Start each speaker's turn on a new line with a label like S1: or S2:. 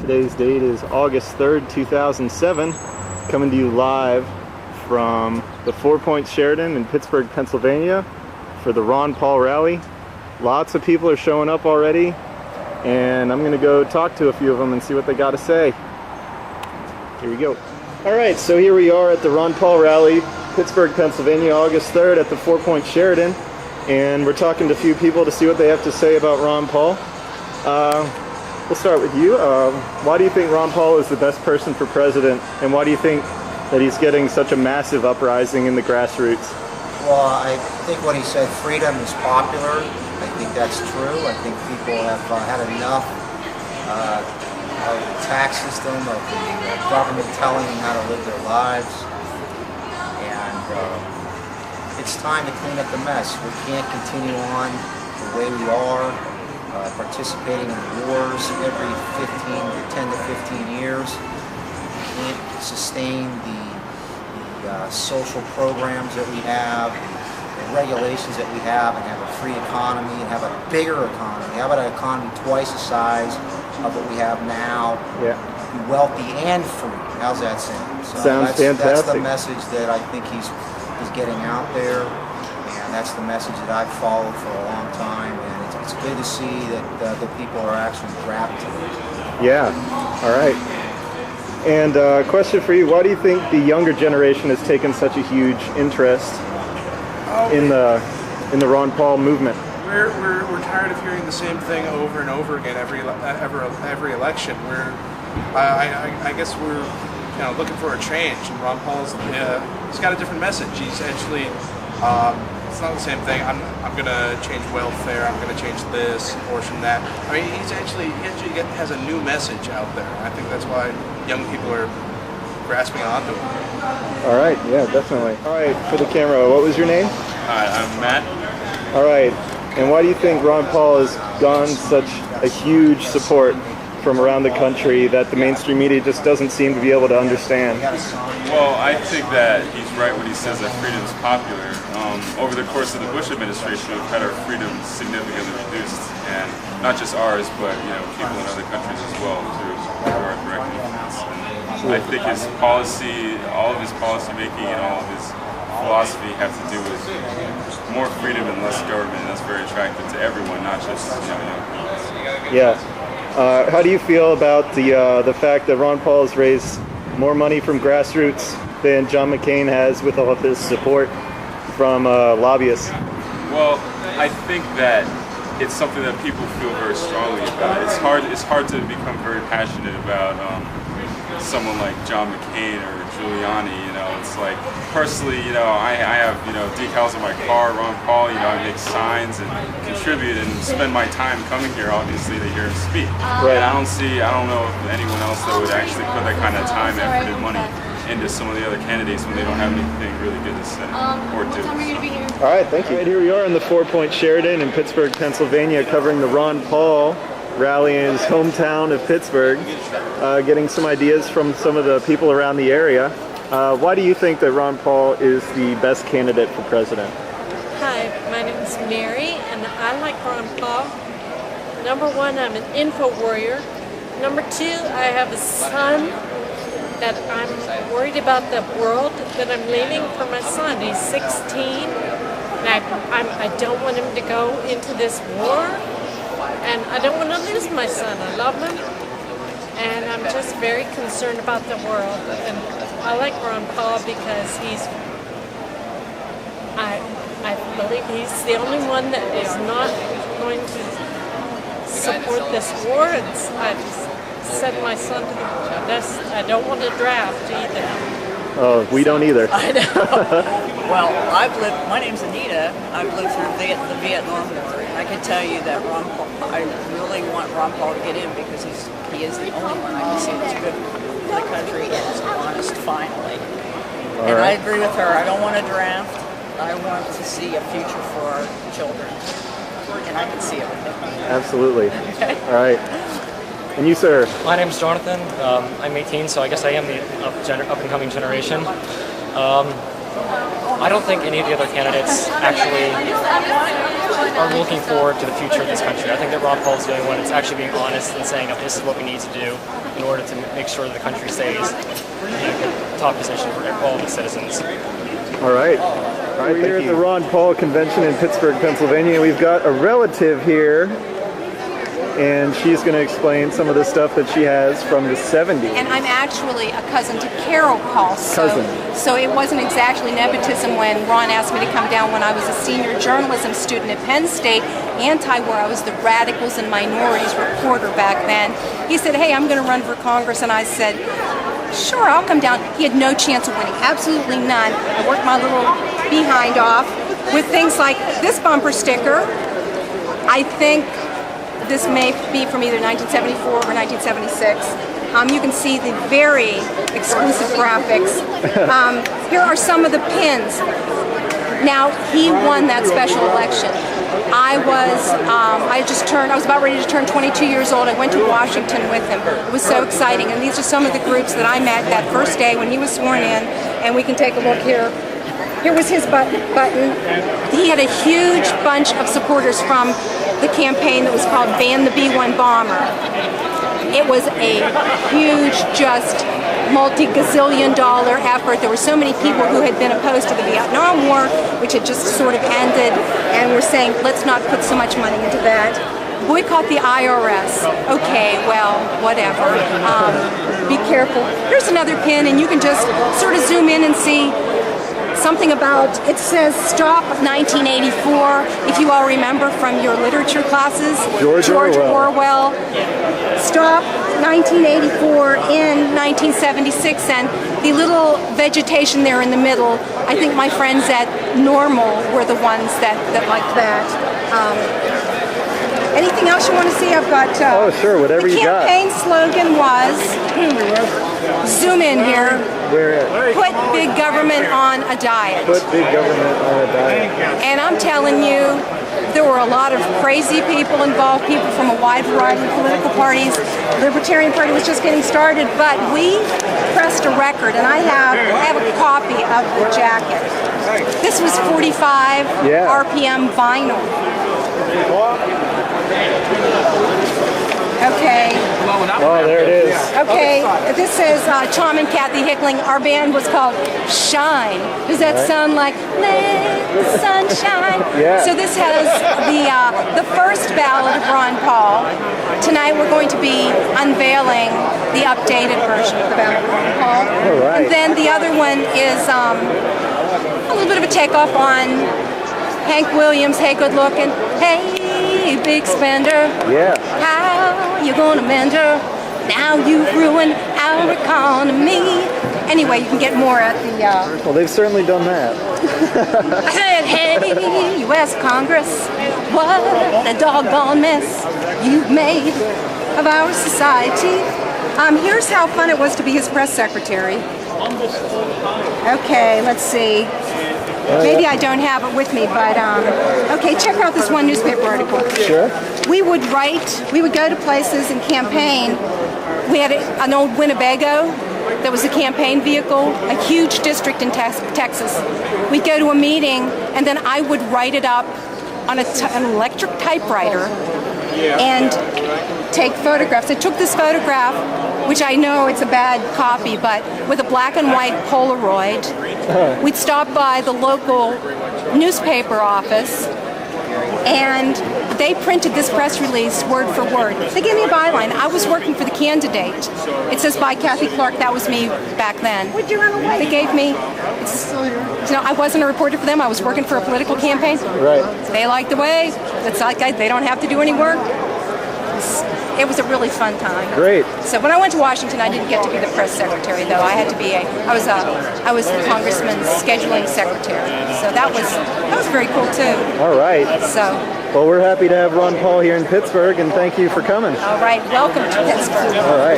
S1: Today's date is August 3rd, 2007. Coming to you live from the 4 Point Sheraton in Pittsburgh, Pennsylvania for the Ron Paul rally. Lots of people are showing up already, and I'm going to go talk to a few of them and see what they got to say. Here we go. Alright, so here we are at the Ron Paul rally, Pittsburgh, Pennsylvania, August 3rd at the 4 Point Sheraton, and we're talking to a few people to see what they have to say about Ron Paul. We'll start with you. Why do you think Ron Paul is the best person for president, and why do you think that he's getting such a massive uprising in the grassroots?
S2: Well, I think what he said, freedom is popular. I think that's true. I think people have had enough of the tax system, of the government telling them how to live their lives. And it's time to clean up the mess. We can't continue on the way we are, participating in wars every 10 to 15 years. We can't sustain the social programs that we have, the regulations that we have, and have a free economy and have a bigger economy. How about an economy twice the size of what we have now?
S1: Yeah.
S2: Be wealthy and free. How's that sound? So
S1: Sounds fantastic.
S2: That's the message that I think he's getting out there, and that's the message that I've followed for a long time. And it's good to see that the people are actually grabbed to it.
S1: Yeah. All right. And question for you: why do you think the younger generation has taken such a huge interest in the Ron Paul movement?
S3: We're tired of hearing the same thing over and over again every election. I guess we're looking for a change, and Ron Paul's he's got a different message. He's actually it's not the same thing. I'm going to change welfare. I'm going to change this, abortion, that. I mean, he actually has a new message out there. I think that's why young people are grasping onto it.
S1: All right, yeah, definitely. All right, for the camera, what was your name?
S4: Hi, I'm Matt.
S1: All right, and why do you think Ron Paul has gotten such a huge support from around the country that the mainstream media just doesn't seem to be able to understand?
S4: Well, I think that he's right when he says that freedom is popular. Over the course of the Bush administration, we've had our freedom significantly reduced, and not just ours, but people in other countries as well through our direct influence. And I think his policy, all of his policy making, and all of his philosophy have to do with more freedom and less government. And that's very attractive to everyone, not just young people.
S1: Yeah. How do you feel about the fact that Ron Paul has raised more money from grassroots than John McCain has with all of his support from lobbyists?
S4: Well, I think that it's something that people feel very strongly about. It's hard to become very passionate about someone like John McCain or Giuliani. It's like, personally, I have decals on my car, Ron Paul. I make signs and contribute and spend my time coming here, obviously, to hear him speak.
S1: Right.
S4: And I don't know of anyone else that would actually put that kind of time, effort, and money into some of the other candidates when they don't have anything really good to say or do.
S1: All right, thank you. All right, here we are in the 4 Point Sheraton in Pittsburgh, Pennsylvania, covering the Ron Paul rally in his hometown of Pittsburgh, getting some ideas from some of the people around the area. Why do you think that Ron Paul is the best candidate for president?
S5: Hi, my name is Mary, and I like Ron Paul. Number one, I'm an info warrior. Number two, I have a son that I'm worried about the world that I'm leaving for my son. He's 16, and I don't want him to go into this war, and I don't want to lose my son. I love him, and I'm just very concerned about the world. And I like Ron Paul because I believe he's the only one that is not going to support this war. I just sent my son to I don't want to draft either.
S1: Oh, we don't either.
S6: I know. Well, my name's Anita. I've lived through the Vietnam War, and I can tell you that Ron Paul, I really want Ron Paul to get in because he is the only one I can see that's good for the country and is honest, finally. And I agree with her. I don't want to draft. I want to see a future for our children, and I can see it with him.
S1: Absolutely. All right. And you, sir?
S7: My name's Jonathan. I'm 18, so I guess I am the up-and-coming generation. I don't think any of the other candidates actually are looking forward to the future of this country. I think that Ron Paul is the only one that's actually being honest and saying that this is what we need to do in order to make sure that the country stays in a top position for all of its citizens.
S1: All right. We're here at the Ron Paul convention in Pittsburgh, Pennsylvania. We've got a relative here, and she's going to explain some of the stuff that she has from the 70s.
S8: And I'm actually a cousin to Carol Paul. So it wasn't exactly nepotism when Ron asked me to come down when I was a senior journalism student at Penn State, anti-war. I was the radicals and minorities reporter back then. He said, hey, I'm going to run for Congress. And I said, sure, I'll come down. He had no chance of winning, absolutely none. I worked my little behind off with things like this bumper sticker. I think this may be from either 1974 or 1976. You can see the very exclusive graphics. Here are some of the pins. Now, he won that special election. I was about ready to turn 22 years old. I went to Washington with him. It was so exciting. And these are some of the groups that I met that first day when he was sworn in. And we can take a look here. Here was his button. He had a huge bunch of supporters from the campaign that was called Ban the B-1 Bomber. It was a huge, just multi-gazillion-dollar effort. There were so many people who had been opposed to the Vietnam War, which had just sort of ended, and were saying, let's not put so much money into that. Boycott the IRS. Okay, well, whatever. Be careful. Here's another pin, and you can just sort of zoom in and see something about, it says stop 1984, if you all remember from your literature classes. George Orwell. Stop 1984 in 1976, and the little vegetation there in the middle, I think my friends at Normal were the ones that liked that. Anything else you want to see? I've got...
S1: oh, sure, whatever you got.
S8: The campaign slogan was, zoom in here, put big government on a diet.
S1: Put big government on a diet.
S8: And I'm telling you, there were a lot of crazy people involved, people from a wide variety of political parties. The Libertarian Party was just getting started, but we pressed a record, and I have a copy of the jacket. This was 45 RPM vinyl. Okay.
S1: Oh, there it is.
S8: Okay, this says Tom and Kathy Hickling. Our band was called Shine. Does that sound like Let the Sun Shine?
S1: Yeah.
S8: So this has the first ballad of Ron Paul. Tonight we're going to be unveiling the updated version of the ballad of Ron Paul.
S1: All right.
S8: And then the other one is a little bit of a takeoff on Hank Williams, Hey Good Looking, Hey Big Spender, how you gonna mend her? Now you've ruined our economy. Anyway, you can get more at the...
S1: well, they've certainly done that.
S8: I said, hey, U.S. Congress, what a doggone mess you've made of our society. Here's how fun it was to be his press secretary. Okay, let's see. Maybe I don't have it with me, but okay, check out this one newspaper article.
S1: Sure.
S8: We would go to places and campaign. We had an old Winnebago that was a campaign vehicle, a huge district in Texas. We'd go to a meeting, and then I would write it up on an electric typewriter and take photographs. I took this photograph, which I know it's a bad copy, but with a black and white Polaroid. We'd stop by the local newspaper office, and they printed this press release word for word. They gave me a byline. I was working for the candidate. It says by Kathy Clark. That was me back then. They gave me, I wasn't a reporter for them. I was working for a political campaign.
S1: Right.
S8: They liked the way. It's like they don't have to do any work. It was a really fun time.
S1: Great.
S8: So when I went to Washington, I didn't get to be the press secretary, though. I had to be I was the congressman's scheduling secretary. So that was very cool too.
S1: All right.
S8: So.
S1: Well, we're happy to have Ron Paul here in Pittsburgh, and thank you for coming.
S8: All right. Welcome to Pittsburgh.
S1: All right.